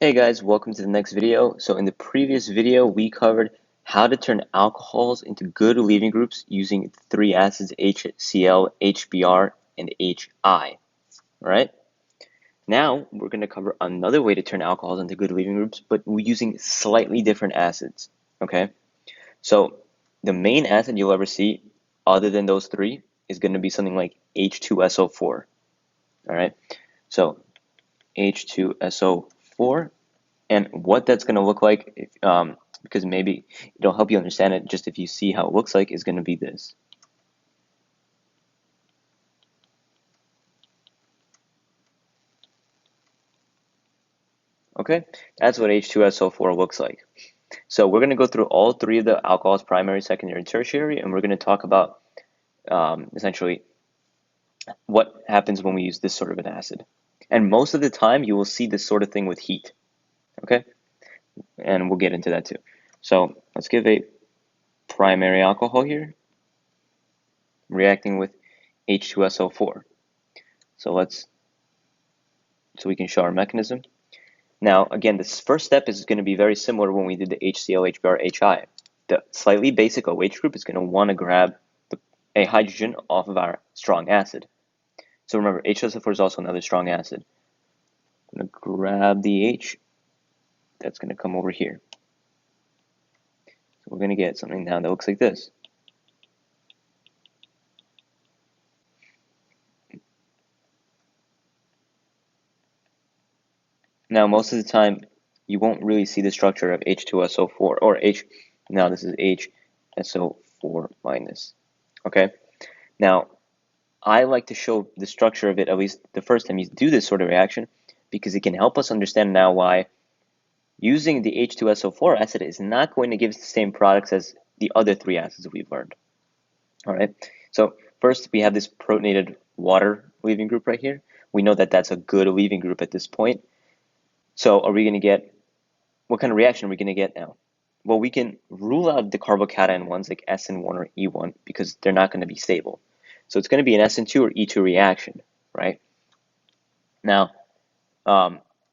Hey guys, welcome to the next video. So in the previous video, we covered how to turn alcohols into good leaving groups using three acids HCl, HBr, and HI. All right. Now we're going to cover another way to turn alcohols into good leaving groups, but we're using slightly different acids. Okay. So the main acid you'll ever see, other than those three, is going to be something like H2SO4. All right. So H2SO4. And what that's going to look like, because maybe it'll help you understand it just if you see how it looks like, is going to be this. Okay, that's what H2SO4 looks like. So we're going to go through all three of the alcohols, primary, secondary, and tertiary, and we're going to talk about essentially what happens when we use this sort of an acid. And most of the time, you will see this sort of thing with heat. Okay, and we'll get into that too. So let's give a primary alcohol here, reacting with H2SO4. So we can show our mechanism. Now, again, this first step is going to be very similar when we did the HCl, HBr, HI. The slightly basic OH group is going to want to grab a hydrogen off of our strong acid. So remember, H2SO4 is also another strong acid. I'm going to grab the H. That's going to come over here. So we're going to get something now that looks like this. Now, most of the time, you won't really see the structure of H2SO4 or H. Now, this is HSO4 minus. Okay. Now, I like to show the structure of it at least the first time you do this sort of reaction because it can help us understand now why using the H2SO4 acid is not going to give us the same products as the other three acids we've learned. All right. So first, we have this protonated water leaving group right here. We know that that's a good leaving group at this point. So are we going to get, what kind of reaction are we going to get now? Well, we can rule out the carbocation ones like SN1 or E1 because they're not going to be stable. So it's going to be an SN2 or E2 reaction, right? Now,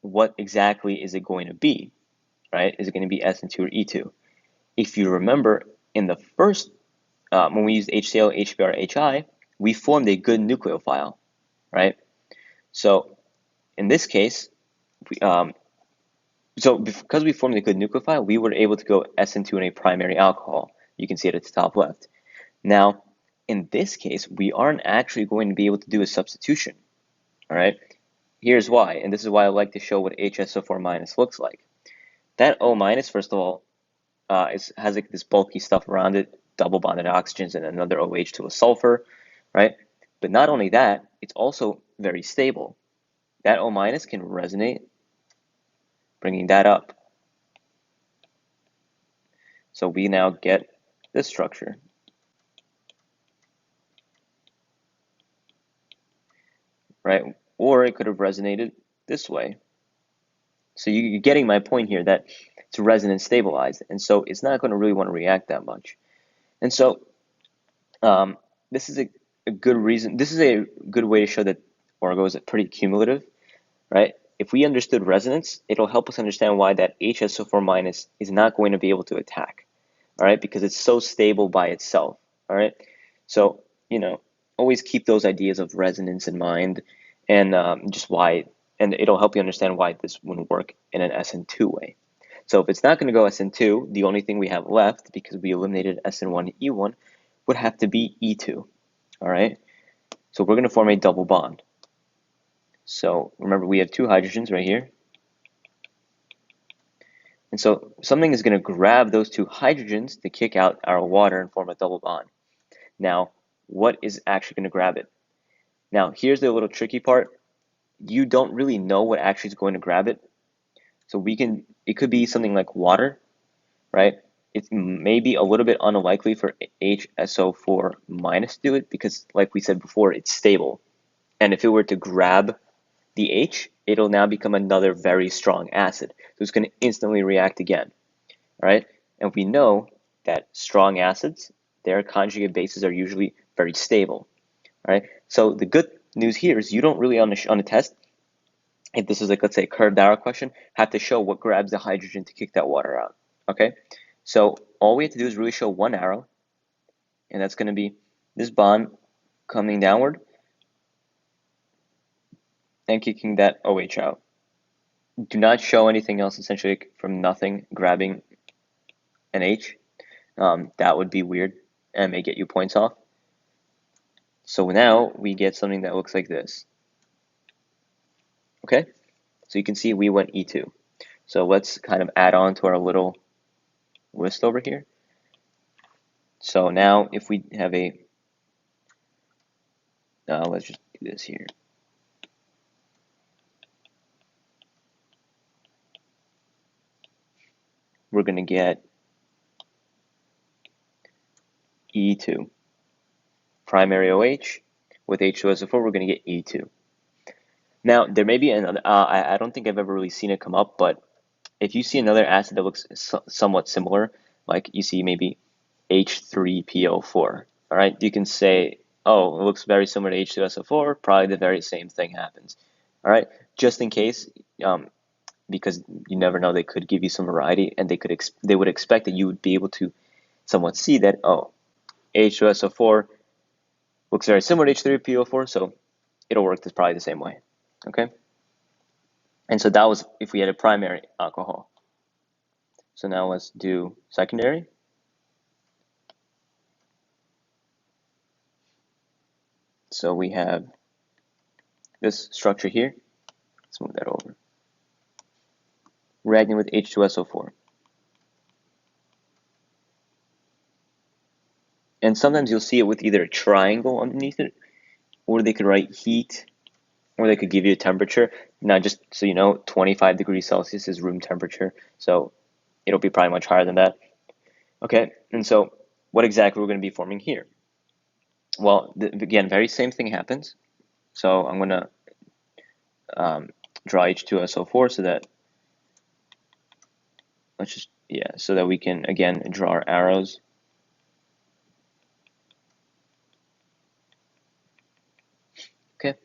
what exactly is it going to be, right? Is it going to be SN2 or E2? If you remember, in the first, when we used HCl, HBr, HI, we formed a good nucleophile, right? So in this case, so because we formed a good nucleophile, we were able to go SN2 in a primary alcohol. You can see it at the top left. Now, in this case, we aren't actually going to be able to do a substitution, all right? Here's why, and this is why I like to show what HSO4 minus looks like. That O minus, first of all, has like this bulky stuff around it, double bonded oxygens and another OH to a sulfur, right? But not only that, it's also very stable. That O minus can resonate, bringing that up. So we now get this structure. Right? Or it could have resonated this way. So you're getting my point here that it's resonance stabilized, and so it's not going to really want to react that much. And so this is a good reason. This is a good way to show that orgo is pretty cumulative, right? If we understood resonance, it'll help us understand why that HSO4 minus is not going to be able to attack, all right? Because it's so stable by itself, all right? So, always keep those ideas of resonance in mind and just why, and it'll help you understand why this wouldn't work in an SN2 way. So if it's not going to go SN2, the only thing we have left, because we eliminated SN1 and E1, would have to be E2, all right? So we're going to form a double bond. So remember, we have two hydrogens right here. And so something is going to grab those two hydrogens to kick out our water and form a double bond. Now, what is actually going to grab it? Now, here's the little tricky part. You don't really know what actually is going to grab it. So it could be something like water, right? It may be a little bit unlikely for HSO4 minus to do it because, like we said before, it's stable. And if it were to grab the H, it'll now become another very strong acid. So it's going to instantly react again, right? And we know that strong acids, their conjugate bases are usually very stable, right? So the good news here is you don't really, on a test, if this is like, let's say, a curved arrow question, have to show what grabs the hydrogen to kick that water out, okay? So all we have to do is really show one arrow, and that's going to be this bond coming downward and kicking that OH out. Do not show anything else, essentially, from nothing grabbing an H. That would be weird and may get you points off. So now we get something that looks like this. Okay, so you can see we went E2. So let's kind of add on to our little list over here. So now if we have a, let's just do this here. We're going to get E2. Primary OH with H2SO4, we're going to get E2. Now, there may be another, I don't think I've ever really seen it come up, but if you see another acid that looks somewhat similar, like you see maybe H3PO4, all right, you can say, oh, it looks very similar to H2SO4, probably the very same thing happens, all right, just in case, because you never know, they could give you some variety, and they would expect that you would be able to somewhat see that, oh, H2SO4 looks very similar to H3PO4, so it'll work probably the same way, okay? And so that was if we had a primary alcohol. So now let's do secondary. So we have this structure here. Let's move that over. Reacting with H2SO4. And sometimes you'll see it with either a triangle underneath it, or they could write heat, or they could give you a temperature. Now, just so you know, 25 degrees Celsius is room temperature, so it'll be probably much higher than that. Okay, and so what exactly we're going to be forming here? Well, again, very same thing happens. So I'm going to draw H2SO4 so that, let's just, yeah, so that we can, again, draw our arrows. Okay,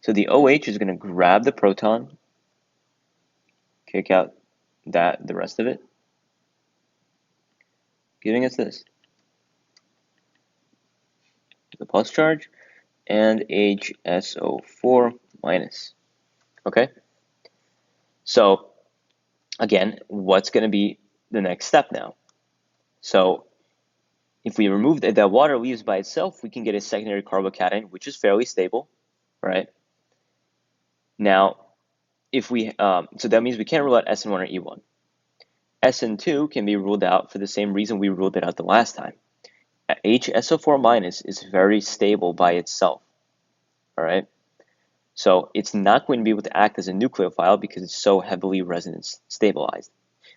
so the OH is going to grab the proton, kick out the rest of it, giving us this, the plus charge, and HSO4 minus. Okay, so again, what's going to be the next step now? So if we remove that water leaves by itself, we can get a secondary carbocation, which is fairly stable, right? Now, if we, so that means we can't rule out SN1 or E1. SN2 can be ruled out for the same reason we ruled it out the last time. HSO4 minus is very stable by itself, all right? So it's not going to be able to act as a nucleophile because it's so heavily resonance stabilized.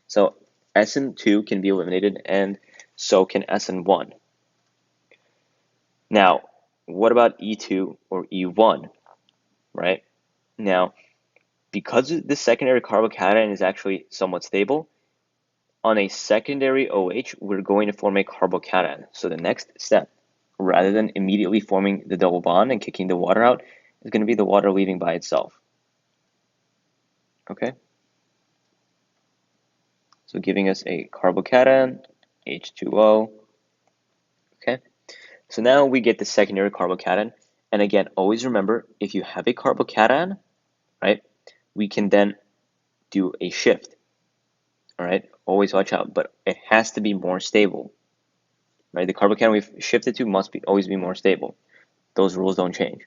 So SN2 can be eliminated, and so can SN1. Now, what about E2 or E1, right? Now, because the secondary carbocation is actually somewhat stable, on a secondary OH, we're going to form a carbocation. So the next step, rather than immediately forming the double bond and kicking the water out, is going to be the water leaving by itself. Okay? So giving us a carbocation, H2O. Okay? So now we get the secondary carbocation. And again, always remember, if you have a carbocation, right, we can then do a shift. All right? Always watch out, but it has to be more stable. Right? The carbocation we've shifted to must always be more stable. Those rules don't change.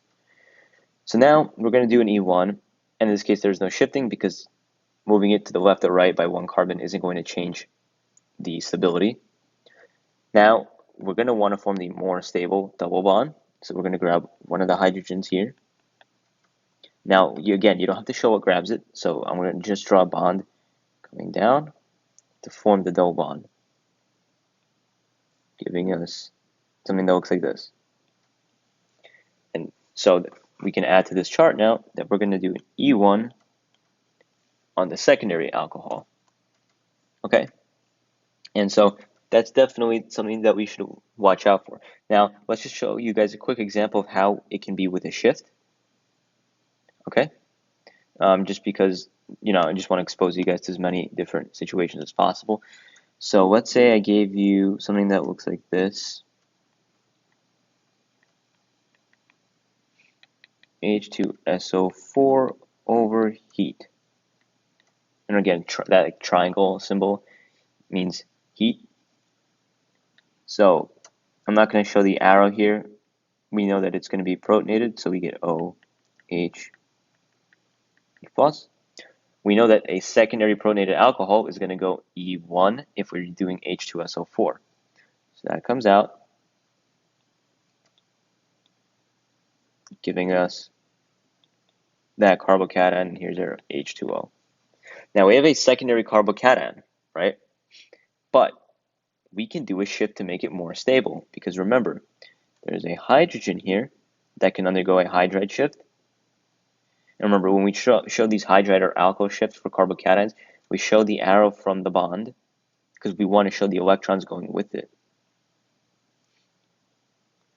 So now we're going to do an E1, and in this case there's no shifting because moving it to the left or right by one carbon isn't going to change the stability. Now we're going to want to form the more stable double bond, so we're going to grab one of the hydrogens here. Now again, you don't have to show what grabs it, so I'm going to just draw a bond coming down to form the double bond, giving us something that looks like this. And so we can add to this chart now that we're going to do an E1 on the secondary alcohol. Okay? And so that's definitely something that we should watch out for. Now, let's just show you guys a quick example of how it can be with a shift. Okay? just because, I just want to expose you guys to as many different situations as possible. So let's say I gave you something that looks like this. H2SO4 overheat. And again, that triangle symbol means heat. So I'm not going to show the arrow here. We know that it's going to be protonated, so we get OH plus. We know that a secondary protonated alcohol is going to go E1 if we're doing H2SO4. So that comes out, giving us that carbocation, and here's our H2O. Now we have a secondary carbocation, right? But we can do a shift to make it more stable, because remember, there's a hydrogen here that can undergo a hydride shift. And remember, when we show these hydride or alkyl shifts for carbocations, we show the arrow from the bond because we want to show the electrons going with it.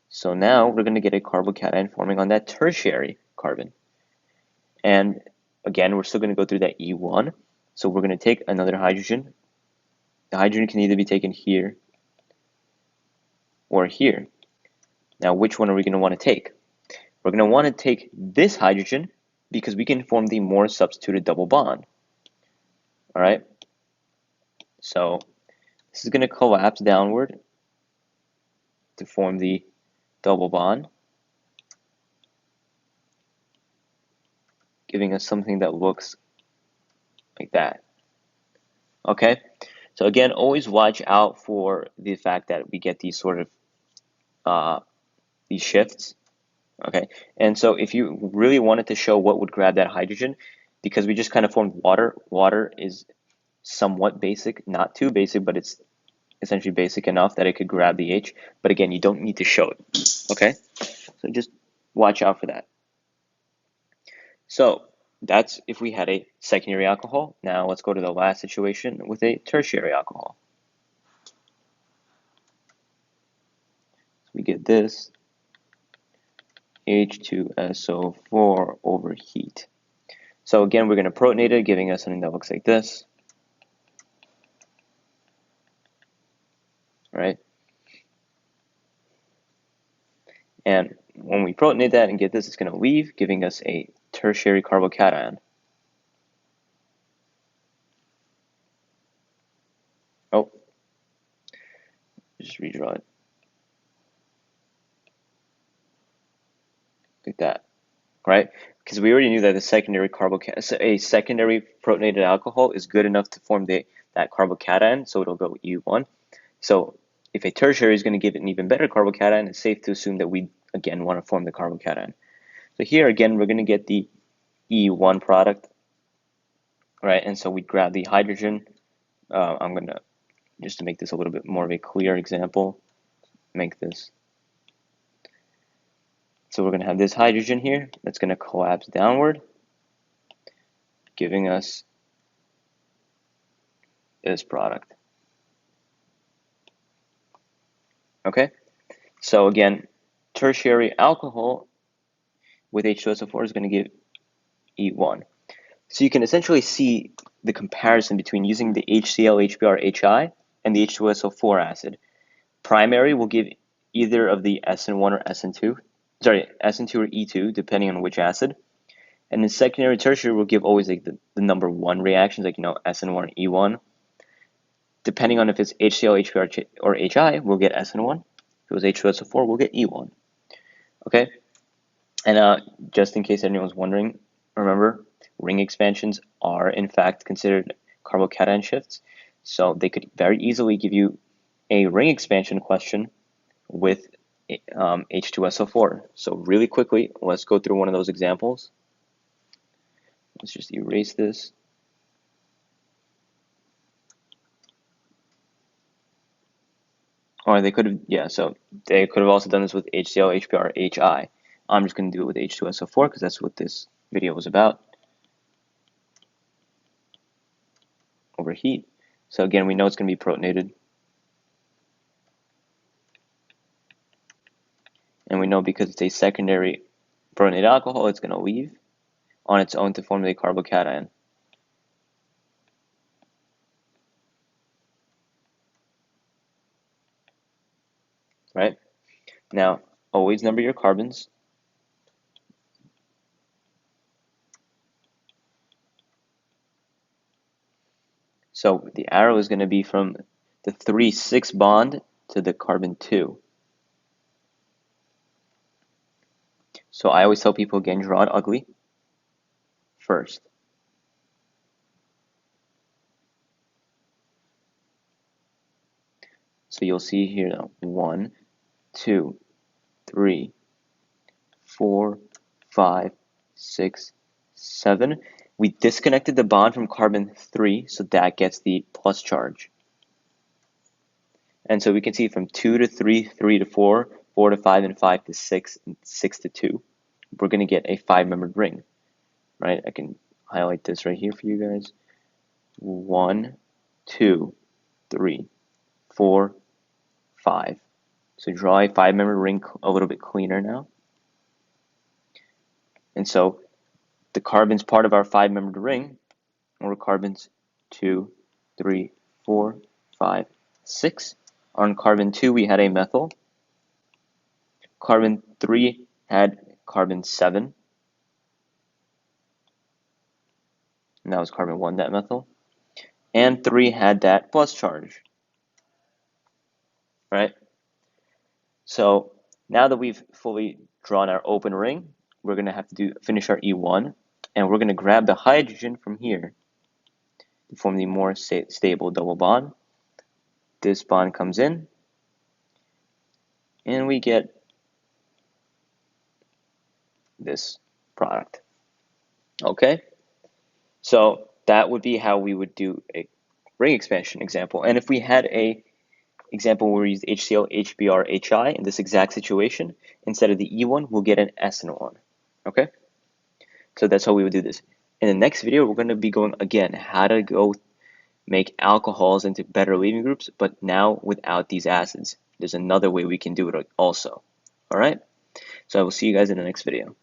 So now we're going to get a carbocation forming on that tertiary carbon. And again, we're still going to go through that E1. So we're going to take another hydrogen. The hydrogen can either be taken here or here. Now, which one are we going to want to take? We're going to want to take this hydrogen because we can form the more substituted double bond. All right? So this is going to collapse downward to form the double bond, giving us something that looks like that. Okay? So again, always watch out for the fact that we get these sort of these shifts. Okay? And so if you really wanted to show what would grab that hydrogen, because we just kind of formed water, water is somewhat basic, not too basic, but it's essentially basic enough that it could grab the H. But again, you don't need to show it. Okay? So just watch out for that. So that's if we had a secondary alcohol. Now let's go to the last situation with a tertiary alcohol. So we get this H2SO4 overheat. So again, we're going to protonate it, giving us something that looks like this. Right? And when we protonate that and get this, it's going to leave, giving us a tertiary carbocation. Oh, just redraw it. Like that, right? Because we already knew that a secondary protonated alcohol is good enough to form that carbocation, so it'll go E1. So if a tertiary is going to give it an even better carbocation, it's safe to assume that we, again, want to form the carbocation. So here, again, we're going to get the E1 product, right? And so we grab the hydrogen. I'm going to, just to make this a little bit more of a clear example, make this. So we're going to have this hydrogen here that's going to collapse downward, giving us this product. Okay? So again, tertiary alcohol with H2SO4 is going to give E1. So you can essentially see the comparison between using the HCl, HBr, HI, and the H2SO4 acid. Primary will give either of the SN1 or SN2, SN2 or E2, depending on which acid. And then secondary, tertiary will give always like the number one reactions, like, SN1 or E1. Depending on if it's HCl, HBr, or HI, we'll get SN1. If it was H2SO4, we'll get E1. Okay? And just in case anyone's wondering, remember, ring expansions are in fact considered carbocation shifts. So they could very easily give you a ring expansion question with H2SO4. So really quickly, let's go through one of those examples. Let's just erase this. Or they could have, yeah, so they could have also done this with HCl, HBr, HI. I'm just going to do it with H2SO4 because that's what this video was about. Overheat. So again, we know it's going to be protonated. And we know because it's a secondary protonated alcohol, it's going to leave. on its own to form the carbocation. Right? Now, always number your carbons. So the arrow is going to be from the 3,6 bond to the carbon 2. So I always tell people, again, draw it ugly first. So you'll see here now, 1, 2, 3, 4, 5, 6, 7. We disconnected the bond from carbon 3, so that gets the plus charge. And so we can see from 2 to 3, 3 to 4, 4 to 5, and 5 to 6, and 6 to 2. We're going to get a 5-membered ring, right? I can highlight this right here for you guys. 1, 2, 3, 4, 5. So draw a 5-membered ring a little bit cleaner now. And so the carbons part of our 5-membered ring were carbons 2, 3, 4, 5, 6. On carbon 2, we had a methyl. Carbon 3 had carbon 7. And that was carbon 1, that methyl. And 3 had that plus charge. Right? So now that we've fully drawn our open ring, we're going to have to finish our E1. And we're going to grab the hydrogen from here to form the more stable double bond. This bond comes in. And we get this product. Okay? So that would be how we would do a ring expansion example. And if we had a example where we used HCl, HBr, HI in this exact situation, instead of the E1, we'll get an SN1. Okay? So that's how we would do this. In the next video, we're going to be going, again, how to go make alcohols into better leaving groups, but now without these acids. There's another way we can do it also. All right? So I will see you guys in the next video.